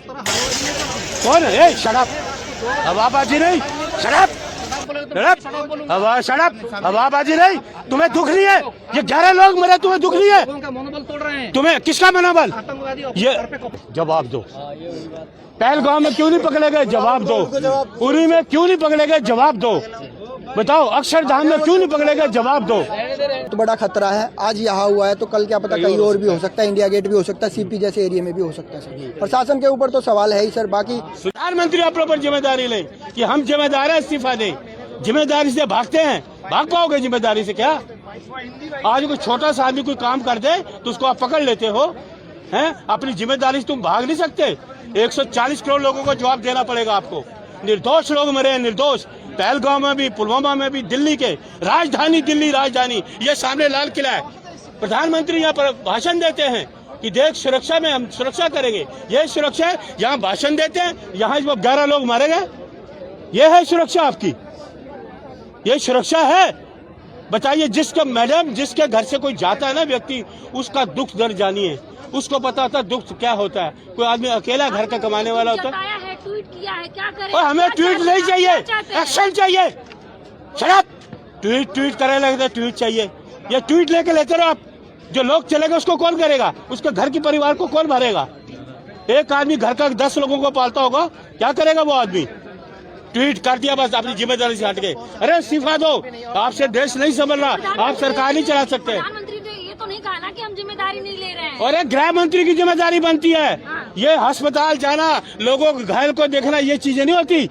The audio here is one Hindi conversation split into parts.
कौन है? शराब हवाबाजी नहीं, शराब हवाबाजी नहीं। तुम्हें दुख नहीं है? ये 11 लोग मरे, तुम्हें दुख नहीं है? मनोबल तोड़ रहे हैं। तुम्हें किसका मनोबल? ये जवाब दो। पहलगाम में क्यों नहीं पकड़े गए? जवाब दो। उरी में क्यों नहीं पकड़े गए? जवाब दो। बताओ अक्षरधाम में क्यों नहीं पकड़े गए? जवाब दो। तो बड़ा खतरा है, आज यहाँ हुआ है तो कल क्या पता कहीं और भी हो सकता है, इंडिया गेट भी हो सकता है, सीपी जैसे एरिया में भी हो सकता है सर। प्रशासन के ऊपर तो सवाल है ही सर। बाकी प्रधानमंत्री अपने ऊपर जिम्मेदारी ले कि हम जिम्मेदार है, इस्तीफा दें। जिम्मेदारी से भागते हैं, भाग पाओगे जिम्मेदारी से? क्या आज कोई छोटा सा आदमी कोई काम कर दे तो उसको आप पकड़ लेते हो हैं? अपनी जिम्मेदारी से तुम भाग नहीं सकते। 140 करोड़ लोगों को जवाब देना पड़ेगा आपको। निर्दोष लोग मरे हैं, निर्दोष। पहलगाम में भी, पुलवामा में भी, दिल्ली के राजधानी, दिल्ली राजधानी, ये सामने लाल किला है। प्रधानमंत्री यहाँ पर भाषण देते हैं कि देश सुरक्षा में हम सुरक्षा करेंगे। ये सुरक्षा है? यहाँ भाषण देते हैं, यहाँ 11 लोग मारे गए। ये है सुरक्षा आपकी? ये सुरक्षा है? बताइए। जिसका मैडम, जिसके घर से कोई जाता है ना व्यक्ति, उसका दुख दर्द जानिए, उसको पता होता है दुख क्या होता है। कोई आदमी अकेला घर का कमाने वाला होता है, ट्वीट किया है, क्या करें? और हमें ट्वीट नहीं चाहिए, एक्शन चाहिए। शराब ट्वीट करे लगता, ट्वीट चाहिए। ये ट्वीट लेके लेते रहो आप। जो लोग चलेगा उसको कौन करेगा? उसके घर की परिवार को कौन भरेगा? एक आदमी घर का 10 लोगों को पालता होगा, क्या करेगा वो आदमी? ट्वीट कर दिया बस, अपनी जिम्मेदारी से हट गए। अरे इस्तीफा दो, आपसे देश नहीं संभल रहा, आप सरकार नहीं चला सकते। प्रधानमंत्री ने ये तो नहीं कहा ना कि हम जिम्मेदारी नहीं ले रहे हैं। और एक गृह मंत्री की जिम्मेदारी बनती है। ये अस्पताल जाना, लोगों के घायल को देखना, ये चीजें नहीं होती।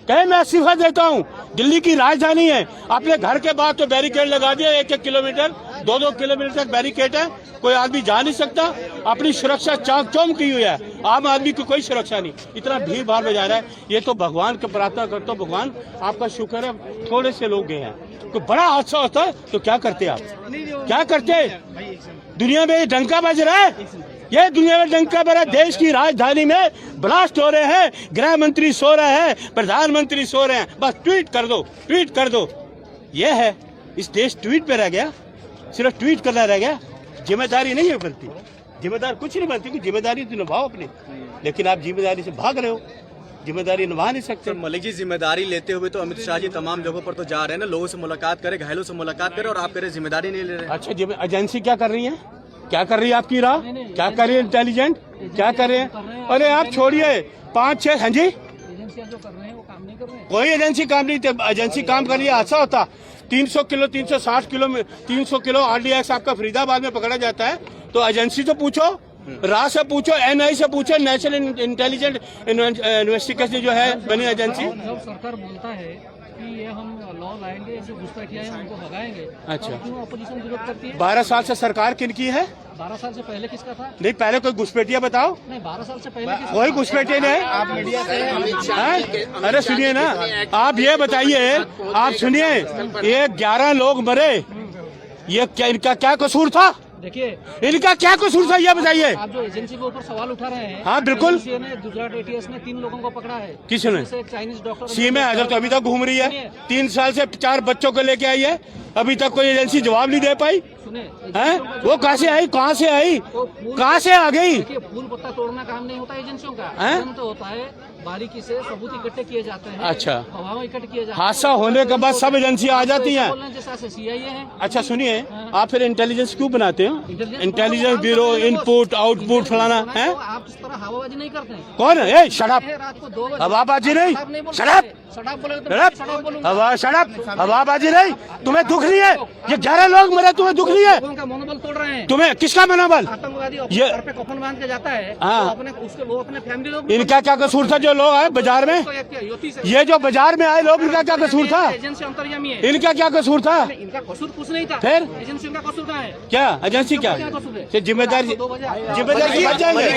कहे मैं इस्तीफा देता हूँ, दिल्ली की राजधानी है, अपने घर के बाद तो बैरिकेड लगा दिया, 1-1 किलोमीटर 2-2 किलोमीटर तक बैरिकेड है, कोई आदमी जा नहीं सकता। अपनी सुरक्षा चाक चौक की हुई है, आम आदमी की कोई सुरक्षा नहीं। इतना भीड़ भाड़ में जा रहा है। ये तो भगवान की प्रार्थना करता हूँ, भगवान आपका शुक्र है थोड़े से लोग गए हैं। कोई बड़ा हादसा होता है तो क्या करते आप? क्या करते? दुनिया में ये डंका बज रहा है, ये दुनिया में डंका बज रहा है। देश की राजधानी में ब्लास्ट हो रहे हैं, गृह मंत्री सो रहे हैं, प्रधानमंत्री सो रहे हैं। बस ट्वीट कर दो, ट्वीट कर दो। ये है, इस देश ट्वीट पे रह गया, सिर्फ ट्वीट करना रह गया। जिम्मेदारी नहीं है बनती, जिम्मेदार कुछ नहीं बनती। जिम्मेदारी तो निभाओ अपनी, लेकिन आप जिम्मेदारी से भाग रहे हो, जिम्मेदारी निभा नहीं सकते। मलिक जी, जिम्मेदारी लेते हुए तो अमित शाह जी तमाम जगहों पर तो जा रहे हैं ना, लोगों से मुलाकात करें, घायलों से मुलाकात करें, और आप कह रहे जिम्मेदारी नहीं ले रहे। अच्छा, एजेंसी क्या कर रही है? क्या कर रही है आपकी राह? क्या कर रही है इंटेलिजेंट? क्या कर रहे हैं? अरे आप छोड़िए, 5-6 हाँ जी, एजेंसियां जो कर रहे हैं वो काम नहीं कर रहे हैं। कोई एजेंसी काम नहीं, एजेंसी काम कर रही है। अच्छा होता 300 किलो 360 किलो में 300 किलो RDX आपका फरीदाबाद में पकड़ा जाता है तो एजेंसी तो पूछो, राह से पूछो, NI से पूछो, नेशनल इंटेलिजेंट इन्वेस्टिगेशन जो है बनी एजेंसी। जब सरकार बोलता है कि ये हम लॉ लाएंगे, ऐसे घुसपैठिया हैं उनको भगाएंगे, अच्छा, तो क्यों अपोजिशन विरोध करती है? 12 साल से सरकार किनकी है? 12 साल से पहले किसका था? नहीं, पहले कोई घुसपैठिया बताओ। नहीं, 12 साल से पहले कोई घुसपैठिए नहीं। आप मीडिया से अरे सुनिए ना, आप ये बताइए, आप सुनिए, ये 11 लोग मरे, ये क्या, इनका क्या कसूर था? देखिए, इनका क्या कसूर था ये बताइए। आप जो एजेंसी के ऊपर सवाल उठा रहे हैं, हाँ बिल्कुल। गुजरात ATS ने 3 लोगों को पकड़ा है। किसने? एक चाइनीज डॉक्टर। सीएम अजहर तो अभी तक घूम रही है, 3 साल से 4 बच्चों को लेके आई है, अभी तक कोई एजेंसी जवाब नहीं दे पाई है। वो कहाँ से आई, कहाँ से आई, कहाँ से आ गई? देखिए, फूल पत्ता तोड़ना काम नहीं होता एजेंसियों का, काम तो होता है बारीकी से सबूत इकट्ठे किए जाते हैं। अच्छा, हवाओं इकट्ठे किए जाते हैं। हादसा होने के बाद सब एजेंसी आ जाती हैं। जैसे CIA है। अच्छा सुनिए, आप फिर इंटेलिजेंस क्यों बनाते हो? इंटेलिजेंस ब्यूरो, इनपुट आउटपुट फलाना है। आप इस तरह हवाबाजी नहीं करते हैं। कौन है? शराब रात को 2 बजे हवाबाजी नहीं, शराब हवाबाजी नहीं। तुम्हें दुख नहीं है? ये 11 लोग मरे, तुम्हें दुख नहीं है? उनका मनोबल तोड़ रहे हैं। तुम्हें किसका मनोबल? आतंकवादी ये घर पे कफन बांध के जाता है, हाँ, वो अपने फैमिली लोग। इनका क्या कसूर था? जो लोग आए बाजार में, ये जो बाजार में आए लोग, इनका क्या कसूर था? एजेंसी अंतर्यामी है। इनका क्या कसूर था? इनका कसूर कुछ नहीं था। फिर एजेंसी का कसूर कहाँ है? क्या एजेंसी क्या है? जिम्मेदारी जिम्मेदारी बच जाएंगे।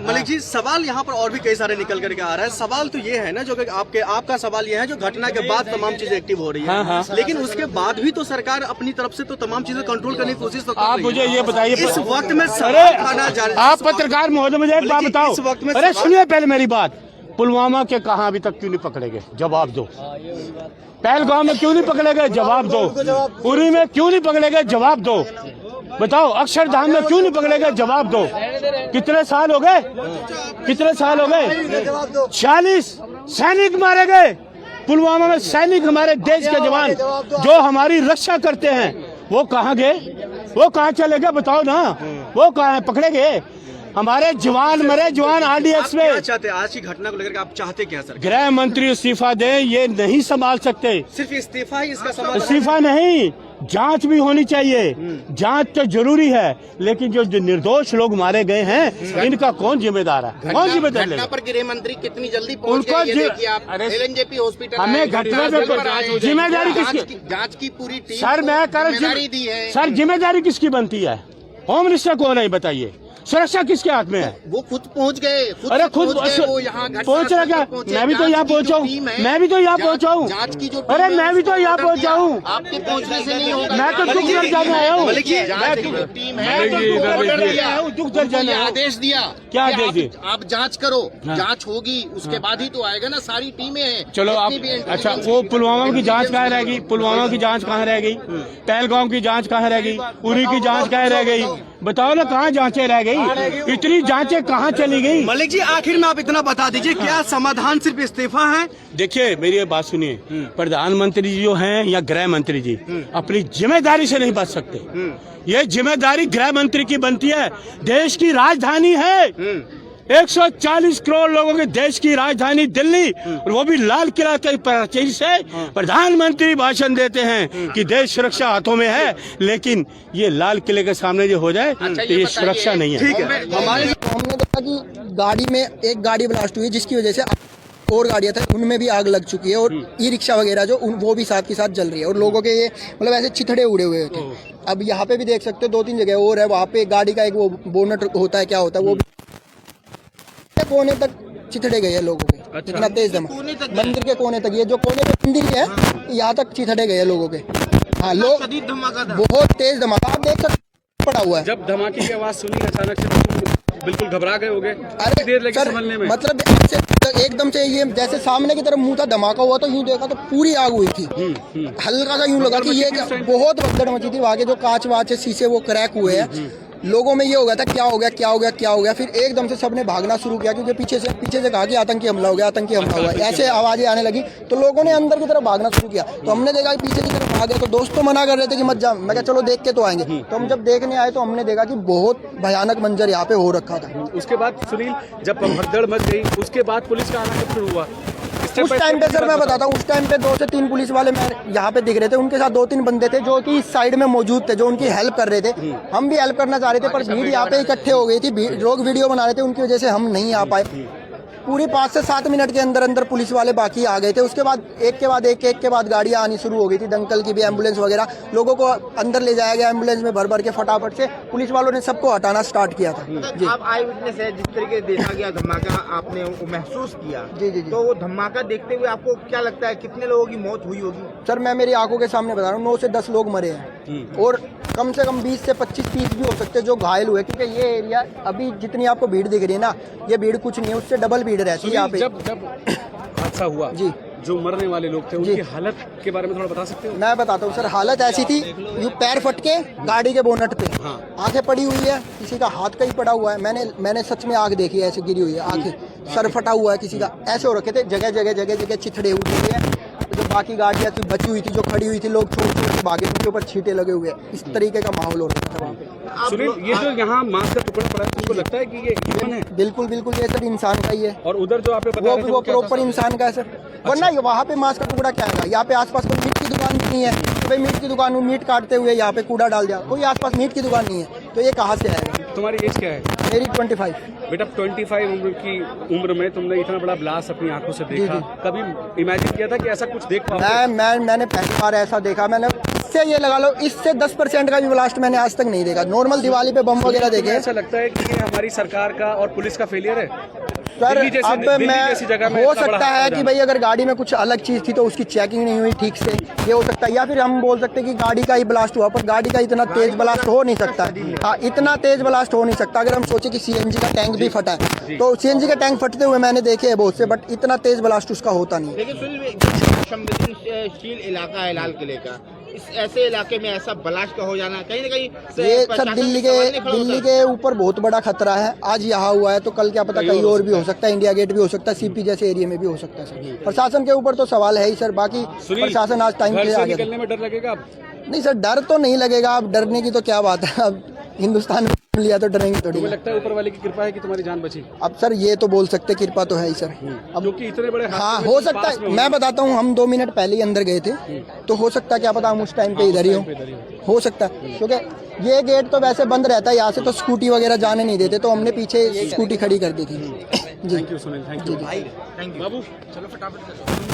मलिक जी, सवाल यहाँ पर और भी कई सारे निकल करके आ रहा है। सवाल तो ये है ना, जो कि आपका सवाल ये है, जो घटना के बाद तमाम चीजें एक्टिव हो रही है, लेकिन उसके बाद भी तो सरकार अपनी तरफ से तो तमाम चीजें कंट्रोल करने की कोशिश तो कर रही है। आप मुझे ये बताइए, इस वक्त में आप पत्रकार महोदय, मुझे एक बात बताओ। अरे सुनिए पहले मेरी बात, पुलवामा के कहा अभी तक क्यों नहीं पकड़े गए? जवाब दो। पहलगाम में क्यों नहीं पकड़े गए? जवाब दो। उरी में क्यों नहीं पकड़े गए? जवाब दो। बताओ अक्षरधाम में क्यों नहीं पकड़े गए? जवाब दो। कितने साल हो गए? कितने साल हो गए? 46 सैनिक मारे गए पुलवामा में। सैनिक हमारे देश के जवान जो हमारी रक्षा करते हैं वो कहाँ गए? वो कहाँ चले गए? बताओ ना, वो कहाँ है? पकड़े गए? हमारे जवान मरे, जवान RDX में। क्या चाहते हैं आज की घटना को लेकर? आप चाहते क्या सर? गृह मंत्री इस्तीफा दें, ये नहीं संभाल सकते। सिर्फ इस्तीफा ही इसका समाधान? इस्तीफा नहीं, जांच भी होनी चाहिए। जांच तो जरूरी है, लेकिन जो निर्दोष लोग मारे गए हैं इनका कौन जिम्मेदार है? कौन जिम्मेदार घटना लेगा? पर गृह मंत्री कितनी जल्दी पहुंच उनको गए ये देखिए आप। अरे LNJP हॉस्पिटल हमें घटना पे जिम्मेदारी किसकी? जांच की पूरी टीम सर मैं को कर जिम्मेदारी दी है। सर जिम्मेदारी किसकी बनती है? होम मिनिस्टर कौन है बताइए? सुरक्षा किसके हाथ में है? वो खुद पहुंच गए। अरे खुद वो यहाँ पहुंच रहा क्या? मैं भी तो यहाँ पहुंचा हूँ। मैं भी तो यहाँ पहुंचा हूँ। जांच की जो अरे मैं भी तो यहाँ पहुंचा हूँ। आपके पहुंचने से नहीं होगा। मैं तो दुख दर्द जाने आया हूँ। टीम है, दुख दर्द जाने आया हूँ। आदेश दिया। क्या कि आदेश दिया? आप जांच करो, जांच होगी उसके बाद ही तो आएगा ना। सारी टीमें हैं। चलो आप अच्छा वो पुलवामा की जांच कहाँ रह गई? पुलवामा की जांच कहाँ रह गई? पहलगाम की जांच कहाँ रह गई? उरी की जांच कहाँ रह गई? बताओ ना, कहाँ जांचें रह गई? इतनी जांचें कहाँ चली गई? मलिक जी आखिर में आप इतना बता दीजिए, क्या समाधान सिर्फ इस्तीफा है? देखिए मेरी ये बात सुनिए, प्रधानमंत्री जी जो हैं या गृह मंत्री जी अपनी जिम्मेदारी से नहीं बच सकते। ये जिम्मेदारी गृह मंत्री की बनती है। देश की राजधानी है, 140 करोड़ लोगों के देश की राजधानी दिल्ली, और वो भी लाल किला के प्राचीर से प्रधानमंत्री भाषण देते हैं कि देश सुरक्षा हाथों में है, लेकिन ये लाल किले के सामने जो हो जाए तो ये सुरक्षा नहीं है। ठीक है, हमारे हमने देखा कि गाड़ी में एक गाड़ी ब्लास्ट हुई जिसकी वजह से और गाड़ियां थी उनमें भी आग लग चुकी है, और ई-रिक्शा वगैरह जो वो भी साथ के साथ जल रही है, और लोगों के ये मतलब ऐसे चिथड़े उड़े हुए थे। अब यहाँ पे भी देख सकते हो 2-3 जगह और है, वहाँ पे गाड़ी का एक वो बोनट होता है, क्या होता है, वो कोने तक चिथड़े गए हैं लोगों के। इतना तेज धमाका मंदिर के कोने तक, ये जो कोने पे मंदिर है यहाँ तक चिथड़े गए हैं लोगों के। हाँ, लोग बहुत तेज धमाका आप देख सकते पड़ा हुआ है। जब धमाके की आवाज सुनी अचानक से बिल्कुल घबरा गए होगे? अरे देर लगी सर, संभलने में? मतलब ऐसे एकदम से ये जैसे सामने की तरफ मुंह था, धमाका हुआ तो यूं देखा तो पूरी आग हुई थी। हल्का सा यूं लगा कि ये बहुत भगदड़ मची थी। वहाँ के जो कांच वाच शीशे वो क्रैक हुए हैं। लोगों में ये हो गया था क्या हो गया क्या हो गया क्या हो गया। फिर एकदम से सबने भागना शुरू किया, क्योंकि पीछे से कहा कि आतंकी हमला हो गया, आतंकी हमला हुआ, ऐसे आवाजें आने लगी। तो लोगों ने अंदर की तरफ भागना शुरू किया, तो हमने देखा कि पीछे की तरफ भागे। तो दोस्त तो मना कर रहे थे कि मत जा, मैं कहा चलो देख के तो आएंगे। तो हम जब देखने आए तो हमने देखा कि बहुत भयानक मंजर यहाँ पे हो रखा था। उसके बाद सुनील जब भगदड़ मच गई उसके बाद पुलिस का आना कब शुरू हुआ? उस टाइम पे सर मैं बताता हूँ, उस टाइम पे 2 से 3 पुलिस वाले मैं यहाँ पे दिख रहे थे, उनके साथ 2-3 बंदे थे जो कि इस साइड में मौजूद थे, जो उनकी हेल्प कर रहे थे। हम भी हेल्प करना चाह रहे थे, पर भीड़ यहाँ पे इकट्ठे हो गई थी, लोग वीडियो बना रहे थे, उनकी वजह से हम नहीं आ पाए। पूरी 5 से 7 मिनट के अंदर पुलिस वाले बाकी आ गए थे। उसके बाद एक के बाद गाड़ियाँ आनी शुरू हो गई थी, दंकल की भी, एम्बुलेंस वगैरह। लोगों को अंदर ले जाया गया एम्बुलेंस में भर के, फटाफट से पुलिस वालों ने सबको हटाना स्टार्ट किया था। जी, आप आई विटनेस है, जिस तरीके से देखा गया धमाका आपने वो महसूस किया। जी। तो वो धमाका देखते हुए आपको क्या लगता है कितने लोगों की मौत हुई होगी? सर मैं मेरी आंखों के सामने बता रहा हूँ, 9 से 10 लोग मरे हैं, और कम से कम 20 से 25-30 भी हो सकते हैं जो घायल हुए, क्योंकि ये एरिया अभी जितनी आपको भीड़ दिख रही है ना, ये भीड़ कुछ नहीं है, उससे डबल भीड़ रहती है यहाँ पे। जब हादसा हुआ जी, जो मरने वाले लोग थे उनकी हालत के बारे में थोड़ा बता सकते हो? मैं बताता हूँ सर, हालत ऐसी थी, यूं पैर फट के गाड़ी के बोनट पे, आंखें पड़ी हुई है, किसी का हाथ का ही पड़ा हुआ है। मैंने सच में आंख देखी है, ऐसे गिरी हुई है आंखें, सर फटा हुआ है किसी का, ऐसे हो रखे थे, जगह चिथड़े हुए हैं। जो बाकी गाड़ियाँ थी बची हुई थी, जो खड़ी हुई थी, लोग छोड़ के भागे, उनके ऊपर छींटे लगे हुए, इस तरीके का माहौल हो रहा था वहाँ पे। सुनील ये जो यहाँ मांस का टुकड़ा पड़ा है, तुमको लगता है कि ये ह्यूमन है? बिल्कुल ये सर इंसान का ही है, और उधर जो आपने बताया वो प्रॉपर इंसान का है सर। वरना वहाँ पे मांस का टुकड़ा क्या है? यहाँ पे आसपास कोई मीट की दुकान भी नहीं है, भाई मीट की दुकान में मीट काटते हुए यहाँ पे कूड़ा डाल दिया, कोई आसपास मीट की दुकान नहीं है, तो ये कहाँ से आएगा? तुम्हारी एज क्या है? मेरी 25। बेटा 25 की उम्र में तुमने इतना बड़ा ब्लास्ट अपनी आंखों से देखा, कभी इमेजिन किया था कि ऐसा कुछ देख पाओगे? मैंने पहली बार ऐसा देखा। मैंने इससे ये लगा लो, इससे 10% का भी ब्लास्ट मैंने आज तक नहीं देखा। नॉर्मल दिवाली पे बम वगैरह देखे। ऐसा लगता है कि ये हमारी सरकार का और पुलिस का फेलियर है सर? अब मैं हो सकता है कि भाई अगर गाड़ी में कुछ अलग चीज थी तो उसकी चेकिंग नहीं हुई ठीक से, ये हो सकता है, या फिर हम बोल सकते हैं कि गाड़ी का ही ब्लास्ट हुआ, पर गाड़ी का इतना तेज ब्लास्ट हो नहीं सकता। हाँ, इतना तेज ब्लास्ट हो नहीं सकता। अगर हम सोचे कि CNG का टैंक भी फटा है, तो CNG का टैंक फटते हुए मैंने देखे हैं बहुत से, बट इतना तेज ब्लास्ट उसका होता नहीं। लेकिन संवेदनशील इलाका है लाल किले का, इस ऐसे इलाके में ऐसा ब्लास्ट का हो जाना कहीं ना कहीं ये सर प्रशासन दिल्ली पे सवाल नहीं खड़ा दिल्ली होता? के ऊपर बहुत बड़ा खतरा है। आज यहाँ हुआ है तो कल क्या पता कहीं और भी हो सकता है, इंडिया गेट भी हो सकता है, सीपी जैसे एरिया में भी हो सकता है सर। प्रशासन के ऊपर तो सवाल है ही सर, बाकी सुनील, प्रशासन आज टाइम घर पे से आ गया। निकलने में डर लगेगा अब? नहीं सर, डर तो नहीं लगेगा। अब डरने की तो क्या बात है, अब हिंदुस्तान में लिया तो डरेंगे थोड़ी। तुम्हें लगता है ऊपर वाले की कृपा है कि तुम्हारी जान बची? अब सर ये तो बोल सकते, कृपा तो है ही सर। अब क्योंकि इतने बड़े हाँ हादसे में हो तुम सकता पास में है, हो। मैं बताता हूँ, हम 2 मिनट पहले ही अंदर गए थे, तो हो सकता है क्या पता हम उस टाइम पे इधर ही हो सकता है, क्योंकि ये गेट तो वैसे बंद रहता है, यहाँ से तो स्कूटी वगैरह जाने नहीं देते, तो हमने पीछे स्कूटी खड़ी कर दी थी जी। Thank you Sunil, thank you Babu. चलो फटाफट